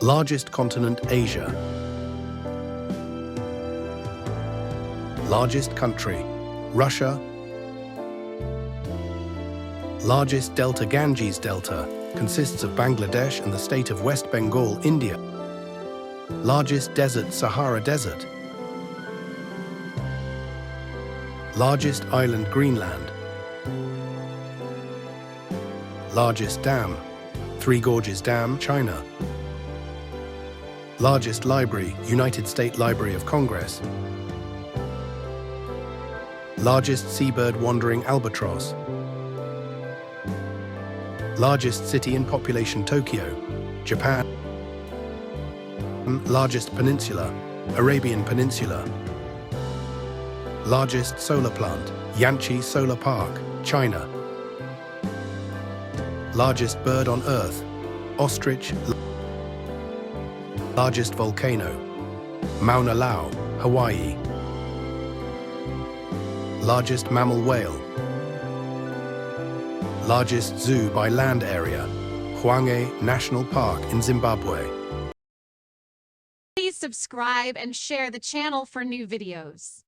Largest continent, Asia. Largest country, Russia. Largest delta, Ganges Delta, consists of Bangladesh and the state of West Bengal, India. Largest desert, Sahara Desert. Largest island, Greenland. Largest dam, Three Gorges Dam, China. Largest library, United States Library of Congress. Largest seabird wandering albatross. Largest city in population, Tokyo, Japan. Largest peninsula, Arabian Peninsula. Largest solar plant, Yanqi Solar Park, China. Largest bird on Earth, ostrich. Largest volcano, Mauna Loa, Hawaii. Largest mammal whale. Largest zoo by land area, Hwange National Park in Zimbabwe. Please subscribe and share the channel for new videos.